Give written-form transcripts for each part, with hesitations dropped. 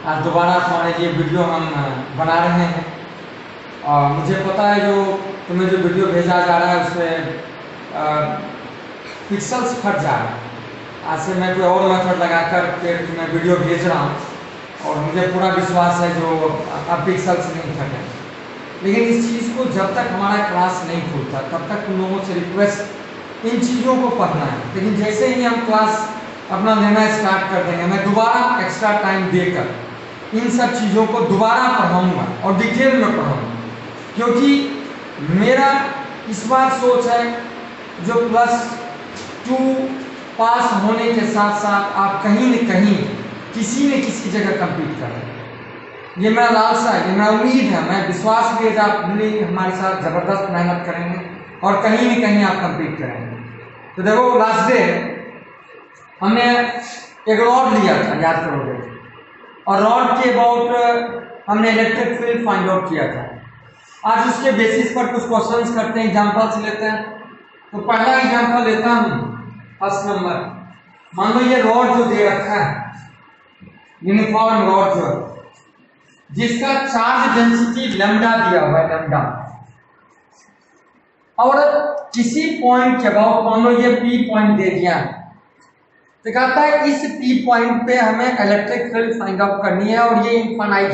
आज दोबारा हमारे ये वीडियो हम बना रहे हैं। और मुझे पता है जो तुम्हें जो वीडियो भेजा जा रहा है उसमें पिक्सल्स फट जा रहा है। आज से मैं कोई और मेथड लगाकर के तुम्हें वीडियो भेज रहा हूँ और मुझे पूरा विश्वास है जो अब पिक्सल्स नहीं फटे। लेकिन इस चीज़ को जब तक हमारा क्लास नहीं खुलता तब तक तुम लोगों से रिक्वेस्ट इन चीज़ों को पढ़ना है। लेकिन जैसे ही हम क्लास अपना लेना स्टार्ट कर देंगे मैं दोबारा एक्स्ट्रा टाइम देकर इन सब चीज़ों को दोबारा पढ़ाऊँगा और डिटेल में पढ़ाऊँगा, क्योंकि मेरा इस बार सोच है जो +2 पास होने के साथ साथ आप कहीं न कहीं किसी न किसी जगह कंप्लीट करें। ये मेरा लालसा है, ये मेरा उम्मीद है, मैं विश्वास भी है आप हमारे साथ ज़बरदस्त मेहनत करेंगे और कहीं न कहीं आप कंप्लीट करेंगे। तो देखो लास्ट डे हमने एक रॉड लिया था, याद करोगे, और रॉड के अबाउट हमने इलेक्ट्रिक फील्ड फाइंड आउट किया था। आज उसके बेसिस पर कुछ क्वेश्चंस करते हैं, एग्जांपल्स लेते हैं। तो पहला एग्जांपल लेता हूँ, फर्स्ट नंबर। मान लो ये रॉड जो दे रखा है, यूनिफॉर्म रॉड जो जिसका चार्ज डेंसिटी लैम्डा दिया हुआ है, लैम्डा, और किसी पॉइंट के अबाउट मान लो ये P पॉइंट दे दिया, तो कहता है इस P पॉइंट पे हमें इलेक्ट्रिक फील्ड फाइंड आउट करनी है और ये इनफाइनाइट,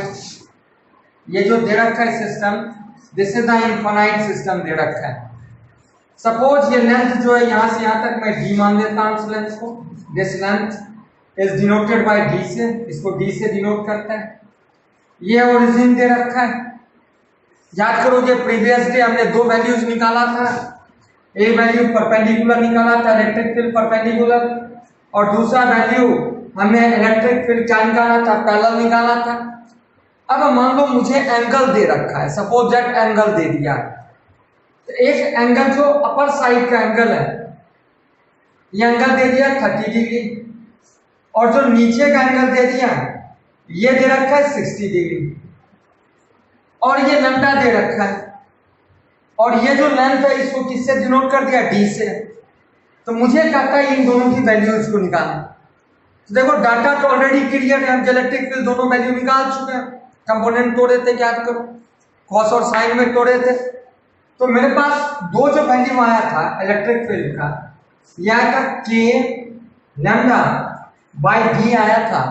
ये जो दे रखा है system, this is the infinite system दे रखा है। सपोज ये लेंथ जो है यहाँ से यहाँ तक मैं d मान लेता हूँ इस लेंथ को। This length is denoted bye d से, इसको d से डिनोट करता है। ये ओरिजिन दे रखा है। याद करोगे प्रीवियस डे हमने दो वैल्यूज निकाला था, एक वैल्यू परपेंडिकुलर निकाला था, इलेक्ट्रिक फील्ड परपेंडिकुलर, और दूसरा वैल्यू हमने इलेक्ट्रिक फील्ड क्या निकाला था, पैरेलल निकाला था। अब मान लो मुझे एंगल दे रखा है, सपोज दैट एंगल दे दिया है। तो एक एंगल जो अपर साइड का एंगल है, ये एंगल दे दिया 30 डिग्री, और जो नीचे का एंगल दे दिया ये दे रखा है 60 डिग्री, और ये लैम्डा दे रखा है, और ये जो लेंथ है इसको किससे डिनोट कर दिया, d से। तो मुझे कहता है इन दोनों की वैल्यूज को निकालना। तो देखो डाटा तो ऑलरेडी क्लियर है, हम इलेक्ट्रिक फील्ड दोनों वैल्यू निकाल चुके हैं। कंपोनेंट तोड़े थे, याद करो, कॉस और साइन में तोड़े थे। तो मेरे पास दो जो वैल्यू आया था इलेक्ट्रिक फील्ड का, यह आया था k लैम्डा बाय d आया था,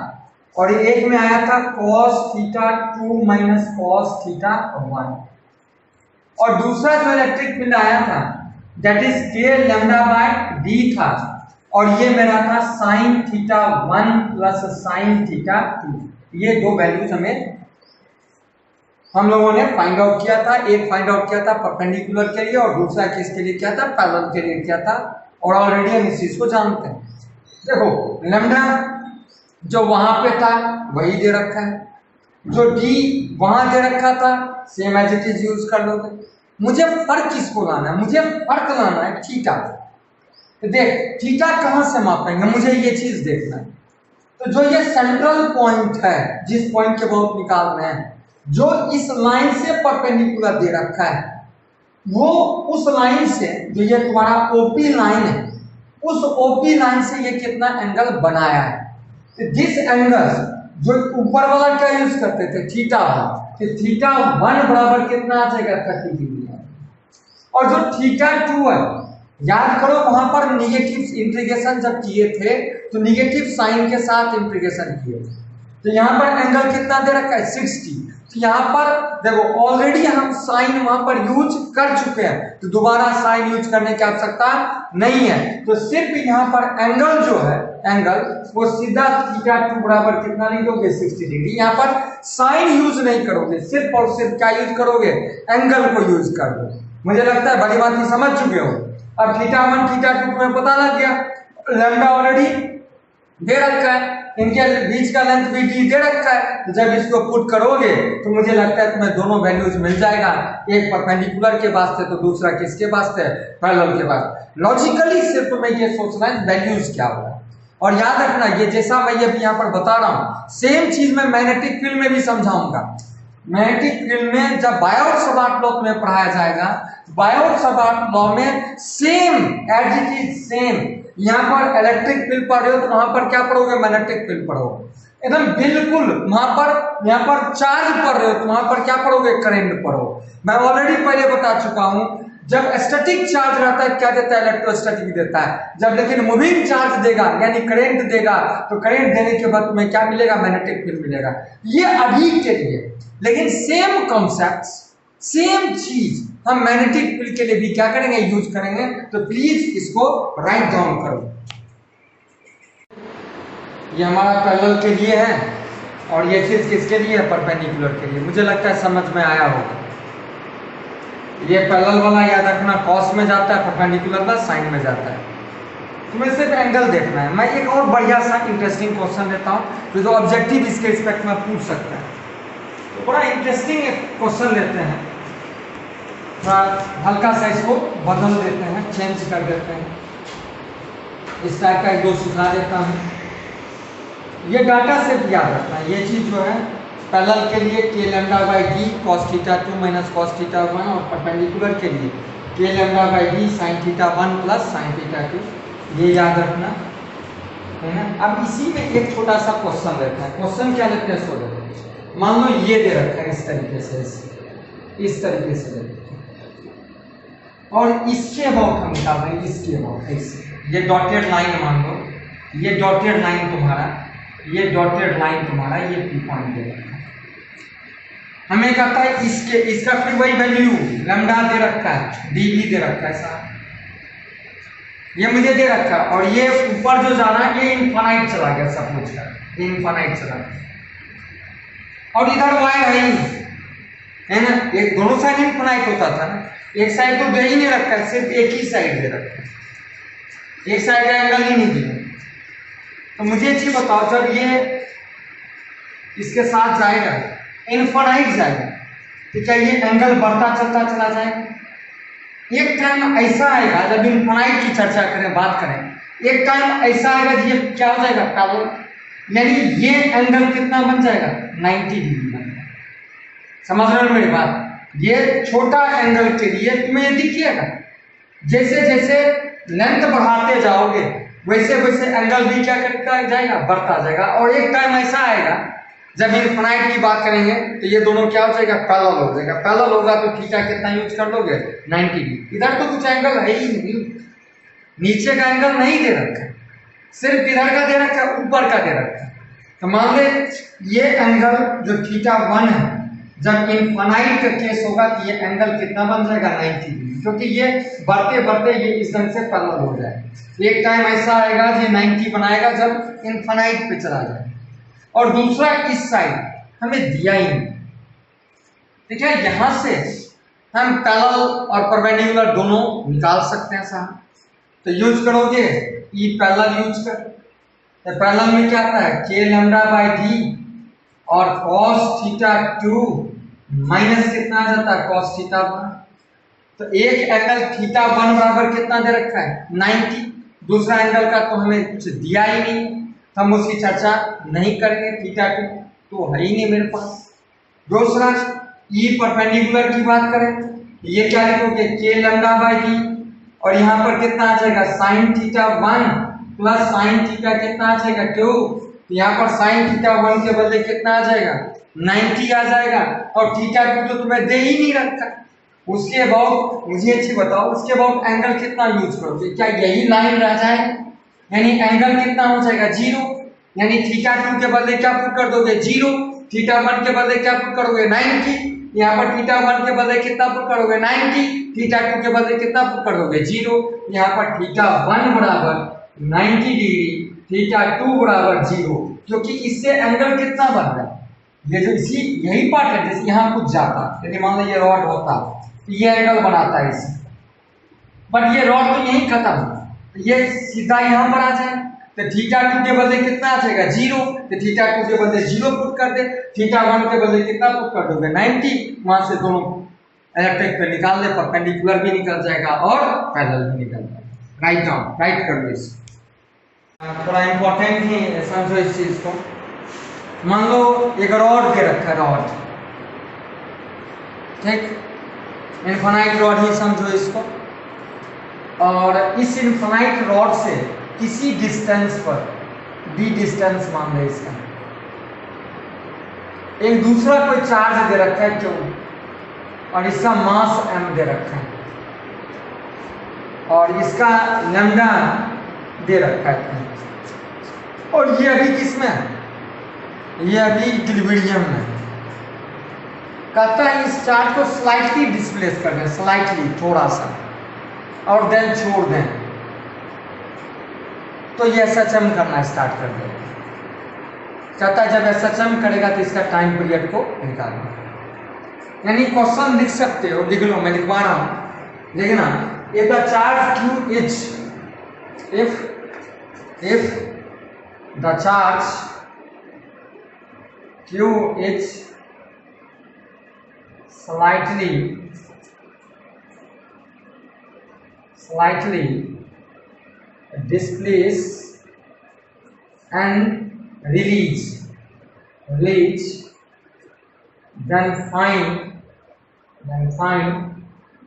और एक में आया था cos theta 2 minus cos theta 1, और दूसरा जो इलेक्ट्रिक फील्ड आया था that is k lambda by d था, और ये मेरा था sin theta 1 plus sin theta 2। ये दो वैल्यूज हम लोगों ने फाइंड आउट किया था। एक फाइंड आउट किया था परपेंडिकुलर के लिए और दूसरा किसके लिए किया था, पैरेलल के लिए किया था, और ऑलरेडी हम इस चीज को जानते हैं। देखो लैम्डा जो वहां पे था वही दे रखा है, जो d वहां दे रखा था same as it is use कर लोगे। मुझे फर्क किसको लाना है, मुझे फर्क लाना है थीटा। तो देख थीटा कहां से मापेंगे, मुझे ये चीज देखना है। तो जो ये सेंट्रल पॉइंट है, जिस पॉइंट के बहुत निकाल रहे हैं, जो इस लाइन से परपेंडिकुलर दे रखा है, वो उस लाइन से, जो ये तुम्हारा ओपी लाइन है, उस ओपी लाइन से ये कितना एंगल बनाया है। दिस एंगल जो ऊपर वाला क्या यूज करते थे, थीटा 1, कि थीटा 1 बराबर कितना आ जाएगा 30 डिग्री है। और जो थीटा 2 है, याद करो वहां पर निगेटिव इंटीग्रेशन जब किए थे तो निगेटिव साइन के साथ इंटीग्रेशन किए थे। तो यहाँ पर एंगल कितना दे रखा है 60। तो यहाँ पर देखो ऑलरेडी हम साइन वहां पर यूज कर चुके हैं, तो दोबारा साइन यूज करने की आवश्यकता नहीं है। तो सिर्फ यहाँ पर एंगल जो है, एंगल वो सीधा थीटा 2 बराबर कितना लिख दोगे 60 डिग्री। यहाँ पर साइन यूज नहीं करोगे, सिर्फ और सिर्फ क्या यूज करोगे, एंगल को यूज कर दो। मुझे लगता है बड़ी बात समझ चुके हो। अब थीटा 1 थीटा 2 तुम्हें पता लग गया, लैम्डा ऑलरेडी दे रखा है, इनके बीच का लेंथ भी d दे रखा है। तो जब इसको पुट करोगे तो मुझे लगता है तुम्हें दोनों वैल्यूज मिल जाएगा, एक परपेंडिकुलर के वास्ते तो दूसरा किसके वास्ते, पैरेलल के वास्ते। लॉजिकली सिर्फ तुम्हें ये सोचना है वैल्यूज क्या होगा। और याद रखना ये जैसा मैं ये यहाँ पर बता रहा हूँ सेम चीज मैं मैग्नेटिक फील्ड में भी समझाऊंगा। मैग्नेटिक फील्ड में जब बायोट-सवार्ट लॉ में पढ़ाया जाएगा, बायोट-सवार्ट लॉ में same as it is same. यहाँ पर इलेक्ट्रिक फील्ड पढ़ रहे हो तो वहां पर क्या पढ़ोगे, मैग्नेटिक फील्ड पढ़ोगे। एकदम बिल्कुल वहां पर, यहाँ पर चार्ज पढ़ रहे हो तो वहां पर क्या पढ़ोगे, करंट पढ़ो। मैं ऑलरेडी पहले बता चुका हूं, जब स्टैटिक चार्ज रहता है क्या देता है, इलेक्ट्रोस्टैटिक देता है। जब लेकिन मूविंग चार्ज देगा यानी करंट देगा, तो करंट देने के बाद में क्या मिलेगा, मैग्नेटिक फील्ड मिलेगा। ये अभी के लिए, लेकिन सेम कॉन्सेप्ट, सेम चीज हम मैग्नेटिक फील्ड के लिए भी क्या करेंगे, यूज करेंगे। तो प्लीज इसको राइट डाउन करो। ये हमारा पैरेलल के लिए है और ये चीज किसके लिए है, परपेंडिकुलर के लिए। मुझे लगता है समझ में आया होगा। ये पैरेलल वाला याद रखना कॉस में जाता है, परपेंडिकुलर वाला साइन में जाता है। तुम्हें सिर्फ एंगल देखना है। मैं एक और बढ़िया सा इंटरेस्टिंग क्वेश्चन देता हूँ जो ऑब्जेक्टिव इसके रिस्पेक्ट में पूछ सकता है। तो बड़ा इंटरेस्टिंग एक क्वेश्चन लेते हैं, थोड़ा हल्का सा इसको बदल देते हैं, चेंज कर देते हैं। इस टाइप का एक दो सुझा देता हूँ। ये डाटा सेट याद रखना है। ये चीज जो है पैरेलल के लिए k λ/d cos θ2 minus cos θ1 और परपेंडिकुलर के लिए k λ/d sin θ1 plus sin θ2, ये याद रखना है ना। अब इसी में एक छोटा सा क्वेश्चन लेते हैं। क्वेश्चन क्या लेते हैं, सो लेते हैं। मान लो ये दे रखा है इस तरीके से, इस तरीके से लेते हैं और इसके अबाउट हम निकाल रहे हैं, इसके अबाउट ऐसे। ये डॉटेड लाइन मान लो, ये डॉटेड लाइन तुम्हारा, ये डॉटेड लाइन तुम्हारा, ये पी पॉइंट दे रखा है। हमें कहता है इसके, इसका फिर वही वैल्यू लैम्डा दे रखा है, डी भी दे रखा है साहब, ये मुझे दे रखा है। और ये ऊपर जो जाना है ये इनफाइनाइट चला गया, सपोज कर इनफाइनाइट चला गया। और इधर वायर है ही है ना, एक दोनों साइड इनफाइनाइट होता था ना, एक साइड तो दे ही नहीं रखा है, सिर्फ एक ही साइड दे रखा है, एक साइड का एंगल ही नहीं दिया। तो मुझे चीज बताओ, जब ये इसके साथ जाएगा, इनफाइनाइट जाएगा, तो क्या ये एंगल बढ़ता चलता चला जाएगा? एक टाइम ऐसा आएगा, जब इनफाइनाइट की चर्चा करें, बात करें, एक टाइम ऐसा आएगा ये क्या हो जाएगा, पैरेलल, यानी ये एंगल कितना बन जाएगा, 90 डिग्री बन जाएगा। समझ रहे हो मेरी बात? ये छोटा एंगल के लिए तुम्हें ये दिखिएगा, जैसे जैसे लेंथ बढ़ाते जाओगे वैसे वैसे एंगल भी क्या करता जाएगा, बढ़ता जाएगा। और एक टाइम ऐसा आएगा जब इनफाइनाइट की बात करेंगे तो ये दोनों क्या हो जाएगा, पैरेलल हो जाएगा। पैरेलल होगा तो थीटा कितना यूज कर लोगे, 90 डिग्री। इधर तो कुछ एंगल है ही नहीं, नीचे का एंगल नहीं दे रखा, सिर्फ इधर का दे रखा, ऊपर का दे रखा। तो मान ले ये एंगल जो θ1 है, जब इनफाइनाइट का केस होगा तो ये एंगल कितना बन जाएगा, 90 डिग्री, क्योंकि ये बढ़ते बढ़ते ये इस ढंग से पैरेलल हो जाए। एक टाइम ऐसा आएगा ये 90 बनाएगा जब इनफाइनाइट पे चला जाए। और दूसरा इस साइड हमें दिया ही नहीं, ठीक है। यहां से हम पैरेलल और परपेंडिकुलर दोनों निकाल सकते हैं साहब। तो यूज करोगे ई पैरेलल यूज कर, तो पैरेलल में क्या आता है, k λ/d और cos θ2 माइनस कितना आ जाता है, cos θ1। तो एक एंगल θ1 बराबर कितना दे रखा है, 90। दूसरा एंगल का तो हमें कुछ दिया ही नहीं, हम उसकी चर्चा नहीं करेंगे, θ2 तो है ही नहीं मेरे पास। दूसरा ई परपेंडिकुलर की बात करें, ये क्या लिखोगे, k λ/d और यहाँ पर कितना आ जाएगा, sin θ1 प्लस sin θ कितना आ जाएगा, 2। तो यहाँ पर sin θ1 के बदले कितना आ जाएगा, 90 आ जाएगा। और θ2 तो तुम्हें दे ही नहीं रखा। उसके अबाउट मुझे अच्छी बताओ, उसके अबाउट एंगल कितना यूज करोगे, क्या यही लाइन रह जाए, यानी एंगल कितना हो जाएगा, 0। यानी θ2 के बदले क्या पुट कर दोगे, 0। θ1 के बदले क्या पुट करोगे, 90। यहाँ पर θ1 के बदले कितना पुट करोगे, 90। θ2 के बदले कितना पुट कर दोगे, 0। यहाँ पर θ1 बराबर 90 डिग्री, θ2 बराबर 0, क्योंकि इससे एंगल कितना बन रहा है, ये जो इसी यही पार्ट है, जैसे यहाँ कुछ जाता, यदि मान लो ये रॉड होता तो ये एंगल बनाता है इसे, बट ये रॉड तो यही खत्म, ये सीधा यहाँ पर आ जाए। तो θ2 के बदले कितना आ जाएगा, 0। तो θ2 के बदले 0 पुट कर दे, θ1 के बदले कितना पुट कर दोगे, 90। वहां से दोनों इलेक्ट्रिक पे निकाल दे, परपेंडिकुलर भी निकल जाएगा और पैरेलल भी निकल जाएगा। राइट डाउन, राइट कर लो इसे, थोड़ा इंपॉर्टेंट है, समझो इस चीज को। मान लो एक रॉड के रखा, रॉड, ठीक, इनफाइनाइट रॉड ही समझो इसको। और इस इनफाइनाइट रॉड से किसी डिस्टेंस पर, d डिस्टेंस मान लो इसका, एक दूसरा कोई चार्ज दे रखा है क्यों, और इसका मास m दे रखा है, और इसका लैम्डा दे रखा है, और ये अभी किसमें है, ये अभी इक्विलिब्रियम में। कहता है इस चार्ज को स्लाइटली डिस्प्लेस कर दें, स्लाइटली थोड़ा सा, और देन छोड़ दें, तो ये SHM करना स्टार्ट कर देगा। कहता है जब SHM करेगा तो इसका टाइम पीरियड को निकालना। यानी क्वेश्चन लिख सकते हो, लिख लो, मैं लिखवा रहा हूं, देखना, if the charge QH, if the charge QH slightly displace and release, then find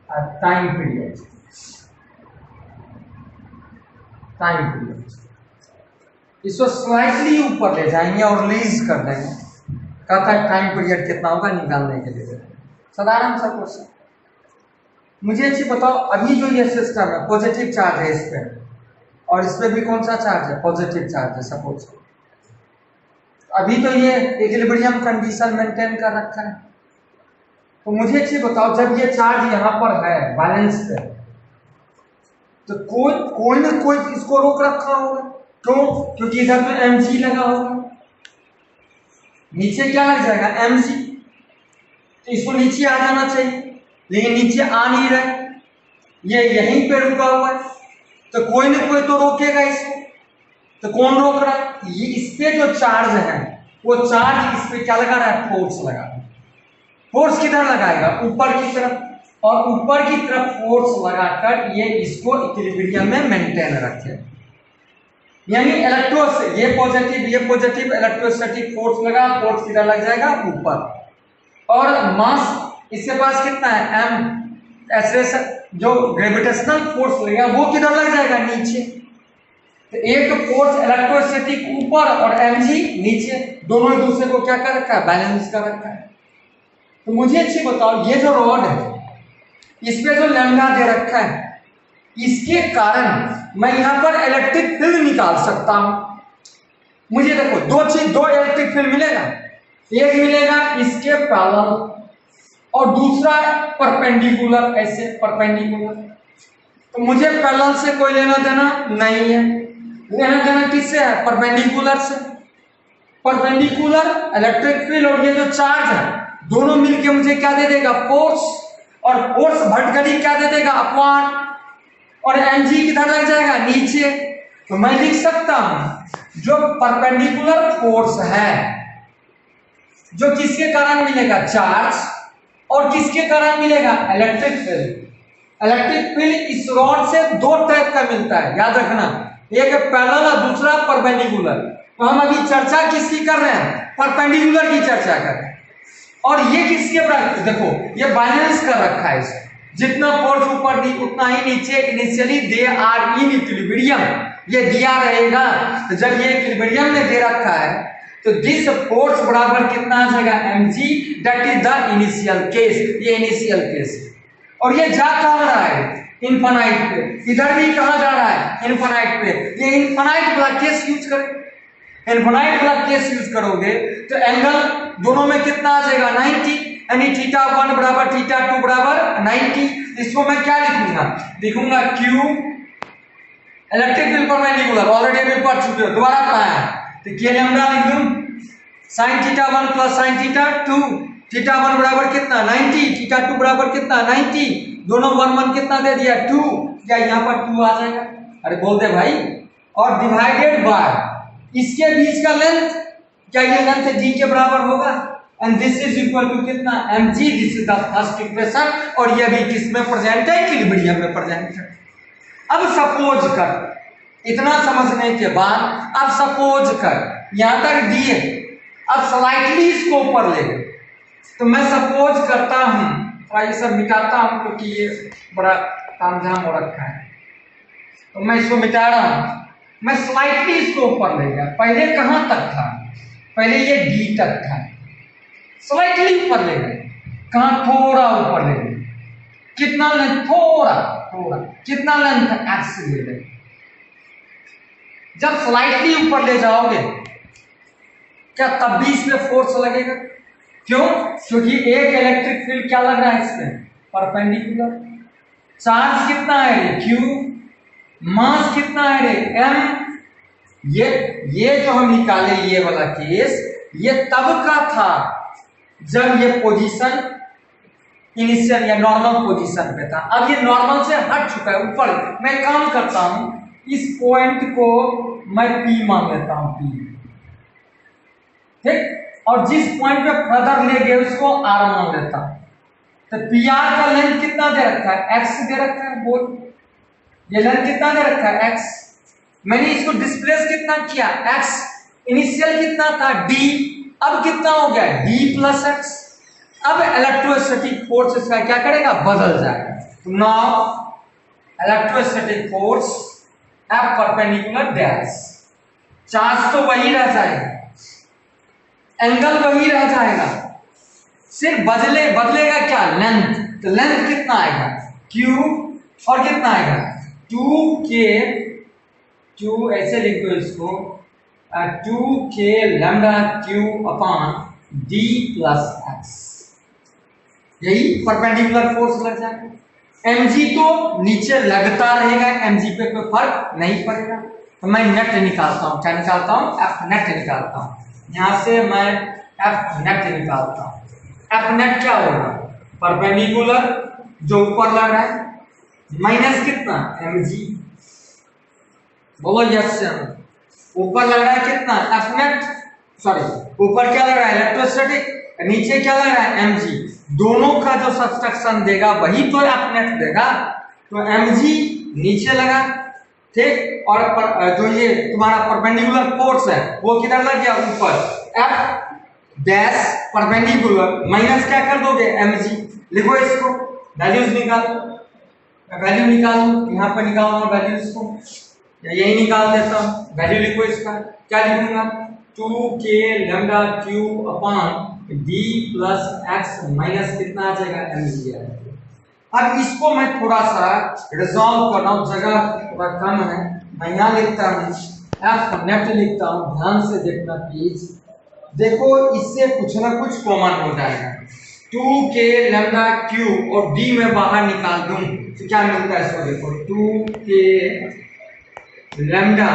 a time period. इसको स्लाइटली ऊपर ले जाएंगे और रिलीज कर देंगे। कहता है टाइम पीरियड कितना होगा निकालने के लिए। साधारण सा क्वेश्चन। मुझे अच्छी बताओ, अभी जो ये सिस्टम है पॉजिटिव चार्ज है इस पे, और इस पे भी कौन सा चार्ज है, पॉजिटिव चार्ज है सपोज। अभी तो ये इक्विलिब्रियम कंडीशन मेंटेन कर रखा है। तो मुझे अच्छी बताओ, जब ये चार्ज यहाँ पर है बैलेंस पे, तो कोई ना कोई इसको रोक रखा होगा। क्यों? क्योंकि इधर तो mg लगा होगा, नीचे क्या लग जाएगा, mg, तो इसको नीचे आ जाना चाहिए, लेकिन नीचे आ नहीं रहा है, ये यहीं पे रुका हुआ है, तो कोई ना कोई तो रोकेगा इसको। तो कौन रोक रहा है? ये इस पे जो चार्ज है, वो चार्ज इस पे क्या लगा रहा है, फोर्स लगा रहा है। फोर्स किधर लगाएगा, ऊपर की तरफ, और ऊपर की तरफ फोर्स लगाकर ये इसको इक्विलिब्रियम में मेंटेन रखे। यानी ये पॉजिटिव इलेक्ट्रोस्टैटिक फोर्स लगा, फोर्स किधर लग जाएगा, ऊपर, और मास इसके पास कितना है, m, ऐसे जो ग्रेविटेशनल फोर्स लगेगा वो किधर लग जाएगा, नीचे। तो एक फोर्स इलेक्ट्रोस्टैटिक ऊपर और mg नीचे, दोनों एक दूसरे को क्या कर रखा है, बैलेंस कर रखा है। तो मुझे अच्छी बताओ, ये जो रॉड है इस पे जो लैम्डा दे रखा है, इसके कारण मैं यहां पर इलेक्ट्रिक फील्ड निकाल सकता हूं। मुझे देखो दो इलेक्ट्रिक फील्ड मिलेगा, एक मिलेगा इसके पैरेलल और दूसरा परपेंडिकुलर, ऐसे परपेंडिकुलर। तो मुझे पैरेलल से कोई लेना देना नहीं है, लेना देना किससे है, परपेंडिकुलर से। परपेंडिकुलर इलेक्ट्रिक फील्ड और ये जो चार्ज है दोनों मिलके मुझे क्या दे देगा, फोर्स, और फोर्स भटकड़ी क्या दे देगा, अपवार, और mg किधर लग जाएगा, नीचे। तो मैं लिख सकता हूं जो परपेंडिकुलर फोर्स है, जो किसके कारण मिलेगा, चार्ज, और किसके कारण मिलेगा, इलेक्ट्रिक फील्ड। इलेक्ट्रिक फील्ड इस रॉड से दो टाइप का मिलता है, याद रखना, एक पैरेलल और दूसरा परपेंडिकुलर। तो हम अभी चर्चा किसकी कर रहे हैं, परपेंडिकुलर की चर्चा कर रहे हैं। और ये किसके बराबर, देखो ये बैलेंस कर रखा है इसे, जितना फोर्स ऊपर दी उतना ही नीचे। Initially they are in equilibrium, ये दिया रहेगा। तो जब ये इक्विलिब्रियम में दे रखा है तो दिस फोर्स बराबर कितना आ जाएगा, mg, that is the initial case, ये इनिशियल केस। और ये जा कहां रहा है, इनफाइनाइट पे। इधर भी कहां जा रहा है, इनफाइनाइट पे। ये इनफाइनाइट वाला केस यूज करें, इनफाइनाइट वाला केस यूज करोगे तो एंगल दोनों में कितना आ जाएगा, 90, यानी θ1 बराबर θ2 बराबर 90। इसको मैं क्या लिखूंगा Q electric field perpendicular, already अभी पढ़ चुके हो, दोबारा पढ़ाया। तो K लैम्डा लिख दूं, sin θ1 प्लस sin θ2, θ1 बराबर कितना, 90, θ2 बराबर कितना, 90, दोनों 1 कितना दे दिया, 2, क्या यहाँ पर 2 आ जाएगा, अरे बोल दे भाई। और डिवाइडेड बाय इसके बीच का लेंथ, क्या ये लेंथ d के बराबर होगा, and this is equal to कितना, mg, this is the first equation. और ये भी किसमें प्रेजेंट है, इक्विलिब्रियम में प्रेजेंट है। अब सपोज कर, इतना समझने के बाद अब सपोज कर यहां तक d है, अब स्लाइटली इसको ऊपर ले गए। तो मैं सपोज करता हूं, और ये सब मिटाता हूं क्योंकि ये बड़ा तामझाम हो रखा है, तो मैं इसको मिटा रहा हूं। मैं स्लाइटली इसको ऊपर ले गया। पहले कहां तक था, पहले ये d तक था, स्लाइटली ऊपर ले गए, कहाँ थोड़ा ऊपर ले गए, कितना लेंथ, थोड़ा थोड़ा, कितना लेंथ एक्स ले गए। जब स्लाइटली ऊपर ले जाओगे क्या तब भी इसमें फोर्स लगेगा? क्यों? क्योंकि एक इलेक्ट्रिक फील्ड क्या लग रहा है इसमें, परपेंडिकुलर। चार्ज कितना है रे, क्यू। मास कितना है रे, एम। ये जो हम निकाले ये वाला केस, ये तब का था जब ये पोजीशन इनिशियल या नॉर्मल पोजीशन पे था। अब ये नॉर्मल से हट चुका है ऊपर। मैं काम करता हूं, इस पॉइंट को मैं पी मान लेता हूं, पी, ठीक। और जिस पॉइंट पे फर्दर ले गए उसको आर मान लेता हूं। तो पी आर का लेंथ कितना दे रखा है, एक्स दे रखा है। बोल, ये लेंथ कितना दे रखा है, एक्स। मैंने इसको डिस्प्लेस कितना किया, एक्स। इनिशियल कितना था, डी। अब कितना हो गया, डी प्लस एक्स। अब इलेक्ट्रोस्टैटिक फोर्स इसका क्या करेगा, बदल जाएगा। Now electrostatic force F perpendicular dash, charge तो वही रह जाएगा, एंगल वही रह जाएगा, सिर्फ बदलेगा क्या, लेंथ। तो लेंथ कितना आएगा, क्यू, और कितना आएगा 2k, क्यू ऐसे लिख दो इसको, 2k lambda Q upon D plus x. यही परपेंडिकुलर फोर्स लग जाएगा। mg तो नीचे लगता रहेगा, mg पे कोई फर्क नहीं पड़ेगा। तो मैं नेट निकालता हूँ, क्या निकालता हूँ, एफ नेट निकालता हूँ। यहाँ से मैं एफ नेट निकालता हूँ। एफ नेट क्या होगा, परपेंडिकुलर जो ऊपर लग रहा है माइनस कितना, mg। बोलो यस। ऊपर लग रहा है कितना, एफ नेट, सॉरी ऊपर क्या लग रहा है, इलेक्ट्रोस्टैटिक, नीचे क्या लग रहा है, mg। दोनों का जो सब्सट्रैक्शन देगा वही तो एफ नेट देगा। तो mg नीचे लगा, ठीक। और जो ये तुम्हारा परपेंडिकुलर फोर्स है वो किधर लग गया, ऊपर। एफ डैश परपेंडिकुलर माइनस क्या कर दोगे, mg। लिखो इसको, वैल्यूज निकालो, वैल्यू निकालो, यहाँ पर निकालो वैल्यूज को, यही निकाल देता हूँ। वैल्यू लिखो इसका, क्या लिखूंगा, 2k lambda Q upon D plus x minus कितना आ जाएगा, mg। अब इसको मैं थोड़ा सा रिजॉल्व कर रहा हूँ, जगह थोड़ा कम है, मैं यहाँ लिखता हूँ, एफ नेट लिखता हूँ। ध्यान से देखना प्लीज, देखो इससे कुछ ना कुछ कॉमन हो जाएगा। 2k लैम्डा क्यू और डी में बाहर निकाल दूं तो क्या मिलता है, इसको देखो, 2k lambda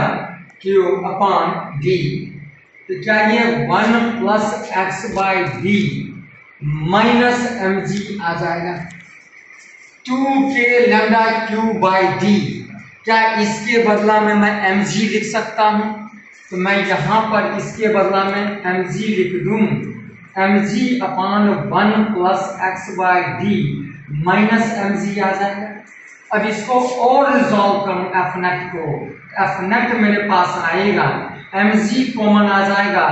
Q upon D, तो क्या ये 1 plus x by D minus mg आ जाएगा। 2k lambda Q by D, क्या इसके बदला में मैं mg लिख सकता हूं? तो मैं यहां पर इसके बदला में mg लिख दूं, mg upon 1 plus x by D minus mg आ जाएगा। अब इसको और रिजॉल्व करूं एफ नेट को, एफ नेट मेरे पास आएगा, mg कॉमन आ जाएगा।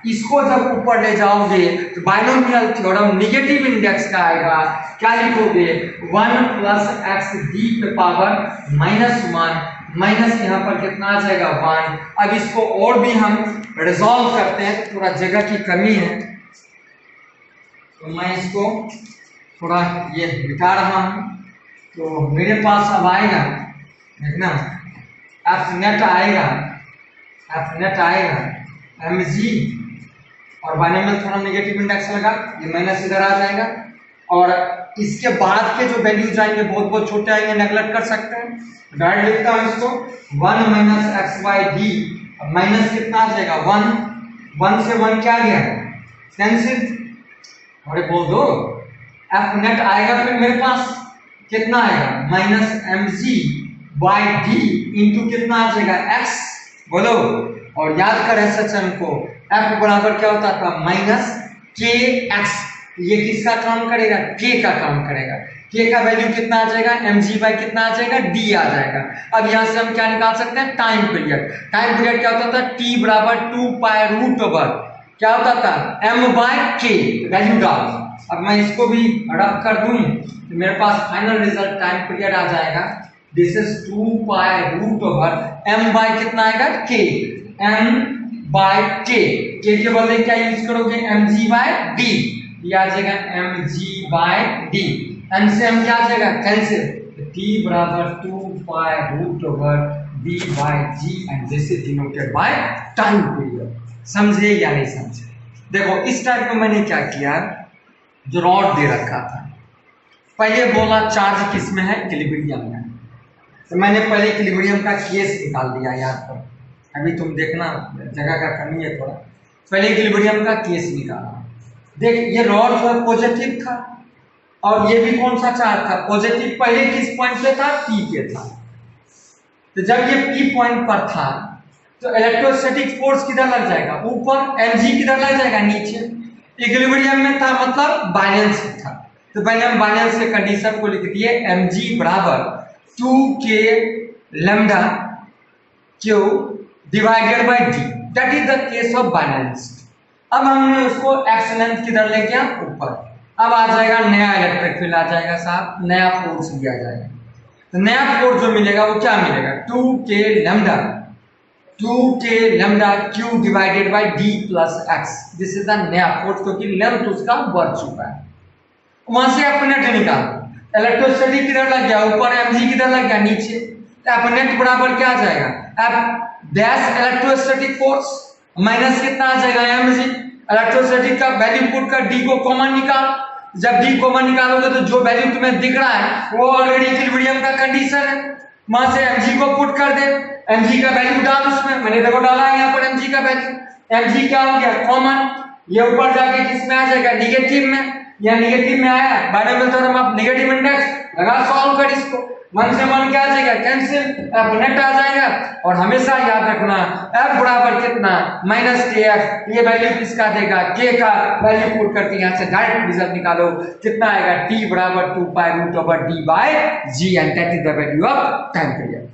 इसको जब ऊपर ले जाओगे तो बाइनोमियल थ्योरम नेगेटिव इंडेक्स का आएगा, क्या लिखोगे, 1 प्लस एक्स डी पे पावर माइनस 1 माइनस यहाँ पर कितना आ जाएगा, 1। अब इसको और भी हम रिजॉल्व करते हैं, तो थोड़ा जगह की कमी है तो मैं इसको थोड़ा ये मिटा रहा हूँ। तो मेरे पास अब आएगा, देखना, एफ नेट आएगा, एफ नेट आएगा mg और बाइनोमियल थ्योरम नेगेटिव इंडेक्स लगा, ये माइनस इधर आ जाएगा। और इसके बाद के जो वैल्यूज आएंगे बहुत बहुत छोटे आएंगे, नेगलेक्ट कर सकते हैं। डायरेक्ट लिखता हूँ इसको, 1 minus x by D, minus कितना आ जाएगा, 1 से 1 क्या आ गया, कैंसिल। अरे बोल दो, एफ नेट आएगा फिर मेरे पास कितना आएगा, minus mg by D into कितना आ जाएगा, x। बोलो, और याद करें सचन को, f बराबर क्या होता था, माइनस के एक्स। ये किसका काम करेगा, k का काम करेगा। k का वैल्यू कितना आ जाएगा, mg बाई कितना आ जाएगा, d आ जाएगा। अब यहाँ से हम क्या निकाल सकते हैं, टाइम पीरियड। टाइम पीरियड क्या होता था, t बराबर 2 पाई रूट ओवर क्या होता था, m बाई k, वैल्यू डाल। अब मैं इसको भी रब कर दूं तो मेरे पास फाइनल रिजल्ट टाइम पीरियड आ जाएगा, this is 2 pi root over m by कितना आएगा, k, m बाय के के बदले क्या यूज करोगे, mg बाय डी, ये आ जाएगा mg बाय डी, m से m क्या आ जाएगा कैंसिल, t बराबर 2 pi root over d by g and this is denoted by time period. समझे या नहीं समझे? देखो इस टाइप में मैंने क्या किया, जो रॉड दे रखा था, पहले बोला चार्ज किस में है, इक्विलिब्रियम में, तो मैंने पहले इक्विलिब्रियम का केस निकाल दिया याद करो, अभी तुम देखना जगह का कमी है थोड़ा, पहले इक्विलिब्रियम का केस निकाला। देख ये रॉड जो है पॉजिटिव था और ये भी कौन सा चार्ज था, पॉजिटिव, पहले किस पॉइंट पे था, पी पे था, तो जब ये पी पॉइंट पर था तो इलेक्ट्रोस्टैटिक फोर्स किधर लग जाएगा, ऊपर, mg किधर लग जाएगा, नीचे। इक्विलिब्रियम में था मतलब बैलेंस था, तो पहले हम बैलेंस के कंडीशन को लिख दिए, mg बराबर 2k lambda q divided by d, that is the case of balanced. अब हमने उसको एक्स लेंथ किधर ले गया, ऊपर, अब आ जाएगा नया इलेक्ट्रिक फील्ड आ जाएगा साहब, नया फोर्स दिया जाएगा, तो नया फोर्स जो मिलेगा वो क्या मिलेगा, 2k lambda q divided by d plus x, this is the नया फोर्स, क्योंकि लेंथ उसका बढ़ चुका है। वहां से अपनेट निकालो, इलेक्ट्रोस्टैटिक किधर लग गया, ऊपर, mg किधर लग गया, नीचे, तो अपनेट बराबर क्या आ जाएगा, अब डैश इलेक्ट्रोस्टैटिक फोर्स माइनस कितना आ जाएगा, mg, इलेक्ट्रोस्टैटिक का वैल्यू पुट कर, d को कॉमन निकाल, जब d कॉमन निकालोगे तो जो वैल्यू तुम्हें दिख रहा है वो ऑलरेडी इक्विलिब्रियम का कंडीशन है, वहां से mg को पुट कर दे, mg का वैल्यू डाल उसमें, मैंने देखो डाला है यहाँ पर mg का वैल्यू, mg क्या हो गया कॉमन, ये ऊपर जाके किसमें आ जाएगा, निगेटिव में, या निगेटिव में आया, binomial theorem of negative index लगा, सॉल्व कर इसको, 1 से 1 क्या आ जाएगा कैंसिल, f नेट आ जाएगा, और हमेशा याद रखना f बराबर कितना, -kf, ये वैल्यू किसका देगा, k का वैल्यू पुट करके यहाँ से डायरेक्ट रिजल्ट निकालो, कितना आएगा, t बराबर 2 pi root over d by g, and that is the value of time period.